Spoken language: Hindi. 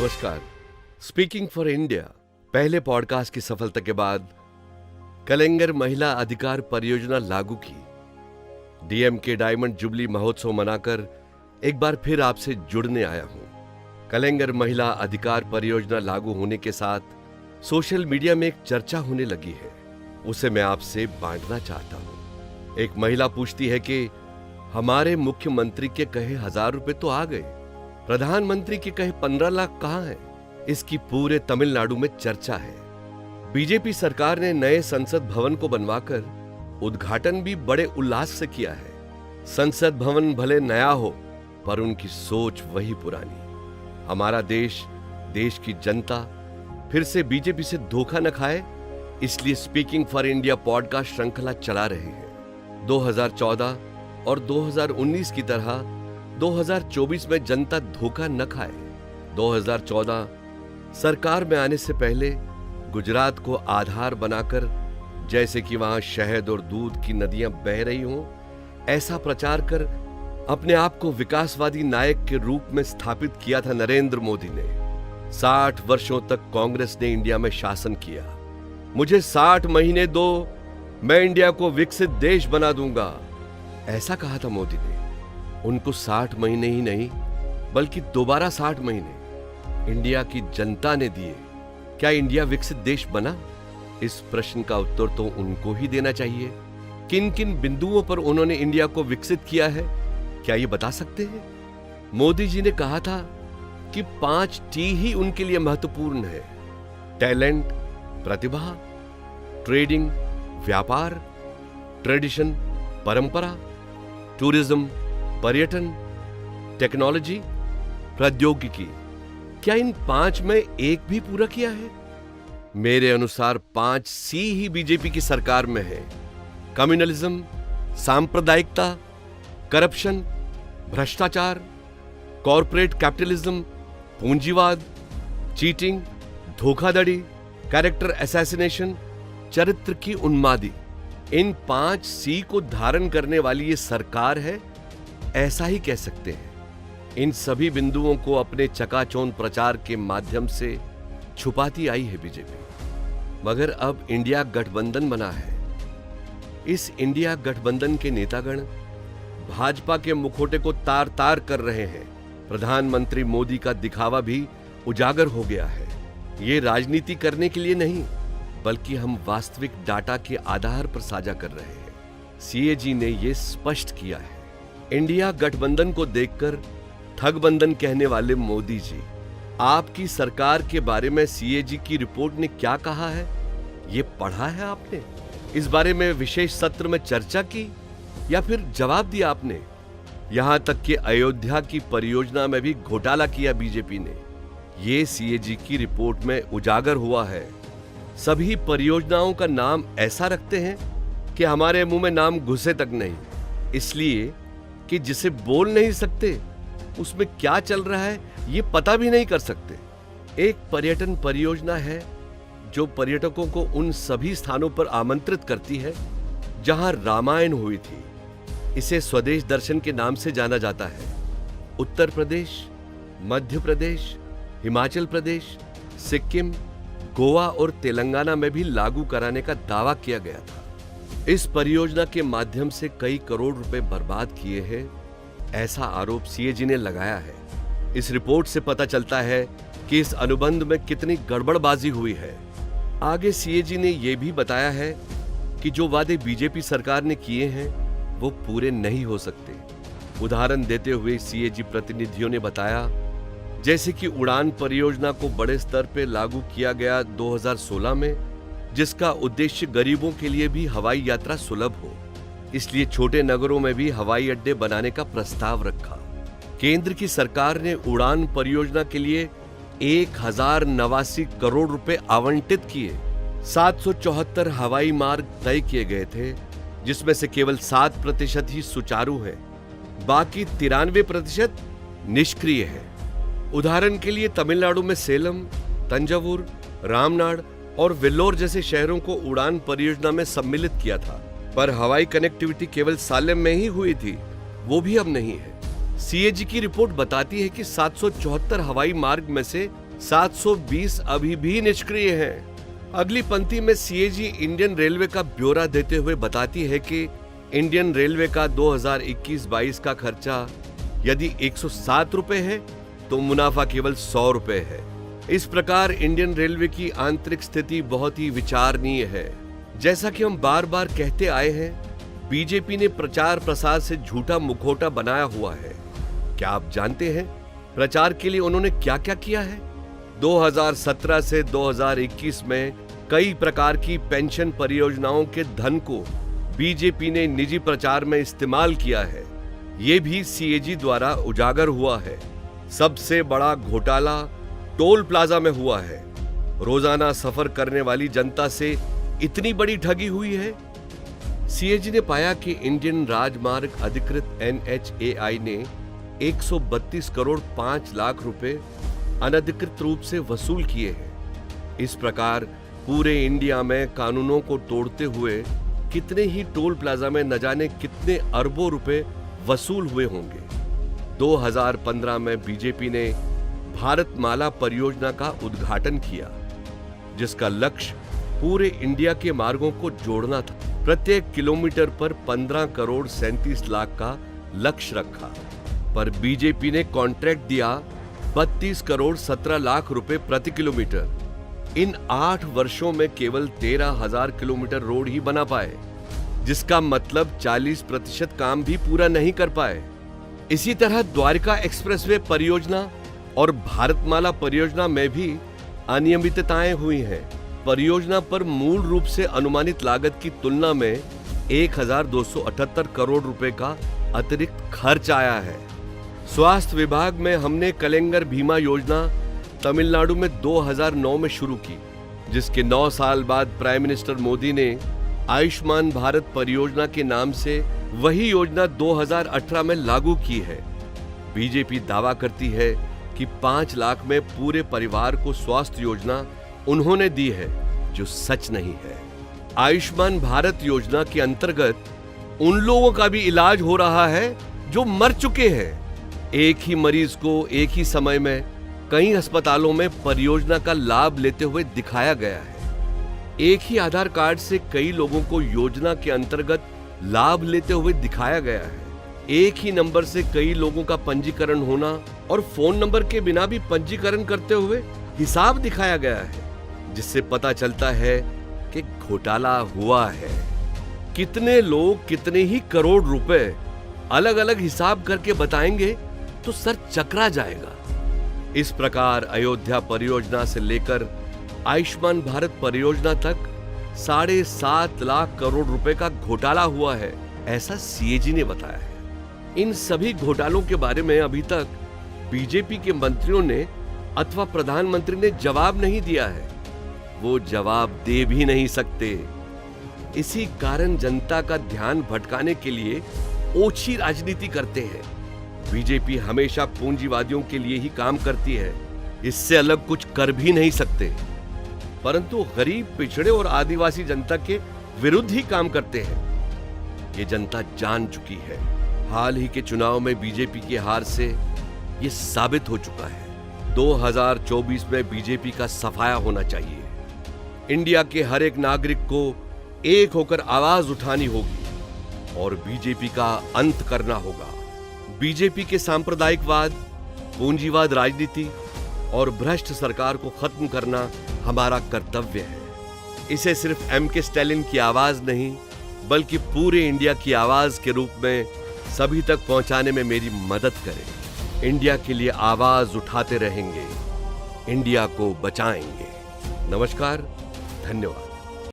नमस्कार। स्पीकिंग फॉर इंडिया पहले पॉडकास्ट की सफलता के बाद कलिंगर महिला अधिकार परियोजना लागू की। डीएमके डायमंड जुबली महोत्सव मनाकर एक बार फिर आपसे जुड़ने आया हूं। कलिंगर महिला अधिकार परियोजना लागू होने के साथ सोशल मीडिया में एक चर्चा होने लगी है, उसे मैं आपसे बांटना चाहता हूं। एक महिला पूछती है कि हमारे मुख्यमंत्री के कहे 1000 रुपए तो आ गए, प्रधानमंत्री के कहे 15 लाख कहां है? इसकी पूरे तमिलनाडु में चर्चा है। बीजेपी सरकार ने नए संसद भवन को बनवाकर उद्घाटन भी बड़े उल्लास से किया है। संसद भवन भले नया हो, पर उनकी सोच वही पुरानी। हमारा देश, देश की जनता फिर से बीजेपी से धोखा न खाए, इसलिए स्पीकिंग फॉर इंडिया पॉडकास्ट श्रृंखला चला रहे हैं। 2014 और 2019 की तरह 2024 में जनता धोखा न खाए। 2014 सरकार में आने से पहले गुजरात को आधार बनाकर, जैसे कि वहां शहद और दूध की नदियां बह रही हों, ऐसा प्रचार कर अपने आप को विकासवादी नायक के रूप में स्थापित किया था नरेंद्र मोदी ने। 60 वर्षों तक कांग्रेस ने इंडिया में शासन किया। मुझे 60 महीने दो, मैं इंडिया को विकसित देश बना दूंगा, ऐसा कहा था मोदी ने। उनको 60 महीने ही नहीं, बल्कि दोबारा 60 महीने इंडिया की जनता ने दिए। क्या इंडिया विकसित देश बना? इस प्रश्न का उत्तर तो उनको ही देना चाहिए। किन किन बिंदुओं पर उन्होंने इंडिया को विकसित किया है, क्या ये बता सकते हैं? मोदी जी ने कहा था कि 5 टी ही उनके लिए महत्वपूर्ण है: टैलेंट, प्रतिभा, ट्रेडिंग, व्यापार, ट्रेडिशन, परंपरा, टूरिज्म, पर्यटन, टेक्नोलॉजी, प्रौद्योगिकी। क्या इन 5 में एक भी पूरा किया है? मेरे अनुसार 5 सी ही बीजेपी की सरकार में है: कम्युनलिज्म, सांप्रदायिकता, करप्शन, भ्रष्टाचार, कॉरपोरेट कैपिटलिज्म, पूंजीवाद, चीटिंग, धोखाधड़ी, कैरेक्टर असैसिनेशन, चरित्र की उन्मादी। इन 5 सी को धारण करने वाली ये सरकार है, ऐसा ही कह सकते हैं। इन सभी बिंदुओं को अपने चकाचौंध प्रचार के माध्यम से छुपाती आई है बीजेपी। मगर अब इंडिया गठबंधन बना है। इस इंडिया गठबंधन के नेतागण भाजपा के मुखौटे को तार तार कर रहे हैं। प्रधानमंत्री मोदी का दिखावा भी उजागर हो गया है। ये राजनीति करने के लिए नहीं, बल्कि हम वास्तविक डाटा के आधार पर साझा कर रहे हैं। सीएजी ने यह स्पष्ट किया है। इंडिया गठबंधन को देखकर ठगबंधन कहने वाले मोदी जी, आपकी सरकार के बारे में सीएजी की रिपोर्ट ने क्या कहा है, ये पढ़ा है आपने? इस बारे में विशेष सत्र में चर्चा की या फिर जवाब दिया आपने? यहां तक कि अयोध्या की परियोजना में भी घोटाला किया बीजेपी ने। ये सीएजी की रिपोर्ट में उजागर हुआ है। सभी परियोजनाओं का नाम ऐसा रखते हैं कि हमारे मुंह में नाम घुसे तक नहीं, इसलिए कि जिसे बोल नहीं सकते उसमें क्या चल रहा है ये पता भी नहीं कर सकते। एक पर्यटन परियोजना है जो पर्यटकों को उन सभी स्थानों पर आमंत्रित करती है जहां रामायण हुई थी। इसे स्वदेश दर्शन के नाम से जाना जाता है। उत्तर प्रदेश, मध्य प्रदेश, हिमाचल प्रदेश, सिक्किम, गोवा और तेलंगाना में भी लागू कराने का दावा किया गया था। इस परियोजना के माध्यम से कई करोड़ रुपए बर्बाद किए हैं, ऐसा आरोप सीएजी ने लगाया है। इस रिपोर्ट से पता चलता है कि इस अनुबंध में कितनी गड़बड़बाजी हुई है। आगे सीएजी ने यह भी बताया है कि जो वादे बीजेपी सरकार ने किए हैं वो पूरे नहीं हो सकते। उदाहरण देते हुए सीएजी प्रतिनिधियों ने बताया, जैसे कि उड़ान परियोजना को बड़े स्तर पर लागू किया गया 2016 में, जिसका उद्देश्य गरीबों के लिए भी हवाई यात्रा सुलभ हो, इसलिए छोटे नगरों में भी हवाई अड्डे बनाने का प्रस्ताव रखा। केंद्र की सरकार ने उड़ान परियोजना के लिए 1089 करोड़ रुपए आवंटित किए। 774 हवाई मार्ग तय किए गए थे, जिसमें से केवल 7% ही सुचारू है, बाकी 93% निष्क्रिय है। उदाहरण के लिए तमिलनाडु में सेलम, तंजावुर, रामनाड और वेल्लोर जैसे शहरों को उड़ान परियोजना में सम्मिलित किया था, पर हवाई कनेक्टिविटी केवल सालेम में ही हुई थी, वो भी अब नहीं है। सीएजी की रिपोर्ट बताती है कि 774 हवाई मार्ग में से 720 अभी भी निष्क्रिय हैं। अगली पंक्ति में सीएजी इंडियन रेलवे का ब्यौरा देते हुए बताती है कि इंडियन रेलवे का 2021-22 का खर्चा यदि 107 रुपए है तो मुनाफा केवल 100 रुपए है। इस प्रकार इंडियन रेलवे की आंतरिक स्थिति बहुत ही विचारणीय है। जैसा कि हम बार बार कहते आए हैं, बीजेपी ने प्रचार प्रसार से झूठा मुखौटा बनाया हुआ है। क्या आप जानते हैं प्रचार के लिए उन्होंने क्या क्या किया है? 2017 से 2021 में कई प्रकार की पेंशन परियोजनाओं के धन को बीजेपी ने निजी प्रचार में इस्तेमाल किया है। ये भी सीएजी द्वारा उजागर हुआ है। सबसे बड़ा घोटाला टोल प्लाजा में हुआ है। रोजाना सफर करने वाली जनता से इतनी बड़ी ठगी हुई है। सीएजी ने पाया कि इंडियन राजमार्ग अधिकृत NHAI ने 132 करोड़ 5 लाख रुपए अनधिकृत रूप से वसूल किए हैं। इस प्रकार पूरे इंडिया में कानूनों को तोड़ते हुए कितने ही टोल प्लाजा में न जाने कितने अरबों रुपए वसूल हुए होंगे। 2015 में बीजेपी ने भारतमाला परियोजना का उद्घाटन किया, जिसका लक्ष्य पूरे इंडिया के मार्गों को जोड़ना था। प्रत्येक किलोमीटर पर 15 करोड़ 37 लाख का लक्ष्य रखा, पर बीजेपी ने कॉन्ट्रैक्ट दिया 32 करोड़ 17 लाख रुपए प्रति किलोमीटर। इन 8 वर्षों में केवल 13,000 किलोमीटर रोड ही बना पाए, जिसका मतलब 40% काम भी पूरा नहीं कर पाए। इसी तरह द्वारका एक्सप्रेसवे परियोजना और भारतमाला परियोजना में भी अनियमितताएं हुई हैं। परियोजना पर मूल रूप से अनुमानित लागत की तुलना में 1,278 करोड़ रुपए का अतिरिक्त खर्च आया है। स्वास्थ्य विभाग में हमने कलेंगर बीमा योजना तमिलनाडु में 2009 में शुरू की, जिसके 9 साल बाद प्राइम मिनिस्टर मोदी ने आयुष्मान भारत परियोजना के नाम से वही योजना 2018 में लागू की है। बीजेपी दावा करती है कि 5 लाख में पूरे परिवार को स्वास्थ्य योजना उन्होंने दी है, जो सच नहीं है। आयुष्मान भारत योजना के अंतर्गत उन लोगों का भी इलाज हो रहा है जो मर चुके हैं। एक ही मरीज को एक ही समय में कई अस्पतालों में परियोजना का लाभ लेते हुए दिखाया गया है। एक ही आधार कार्ड से कई लोगों को योजना के अंतर्गत लाभ लेते हुए दिखाया गया है। एक ही नंबर से कई लोगों का पंजीकरण होना और फोन नंबर के बिना भी पंजीकरण करते हुए हिसाब दिखाया गया है, जिससे पता चलता है कि घोटाला हुआ है। कितने लोग कितने ही करोड़ रुपए अलग अलग हिसाब करके बताएंगे तो सर चकरा जाएगा। इस प्रकार अयोध्या परियोजना से लेकर आयुष्मान भारत परियोजना तक 7.5 लाख करोड़ रुपए का घोटाला हुआ है, ऐसा सीएजी ने बताया है। इन सभी घोटालों के बारे में अभी तक बीजेपी के मंत्रियों ने अथवा प्रधानमंत्री ने जवाब नहीं दिया है। वो जवाब दे भी नहीं सकते। इसी कारण जनता का ध्यान भटकाने के लिए ओछी राजनीति करते हैं। बीजेपी हमेशा पूंजीवादियों के लिए ही काम करती है, इससे अलग कुछ कर भी नहीं सकते, परंतु गरीब, पिछड़े और आदिवासी जनता के विरुद्ध ही काम करते हैं। ये जनता जान चुकी है। हाल ही के चुनाव में बीजेपी की हार से ये साबित हो चुका है। 2024 में बीजेपी का सफाया होना चाहिए। इंडिया के हर एक नागरिक को एक होकर आवाज उठानी होगी और बीजेपी का अंत करना होगा। बीजेपी के सांप्रदायिकवाद, पूंजीवाद राजनीति और भ्रष्ट सरकार को खत्म करना हमारा कर्तव्य है। इसे सिर्फ एमके स्टैलिन की आवाज नहीं, बल्कि पूरे इंडिया की आवाज के रूप में सभी तक पहुंचाने में मेरी मदद करें। इंडिया के लिए आवाज उठाते रहेंगे, इंडिया को बचाएंगे। नमस्कार, धन्यवाद।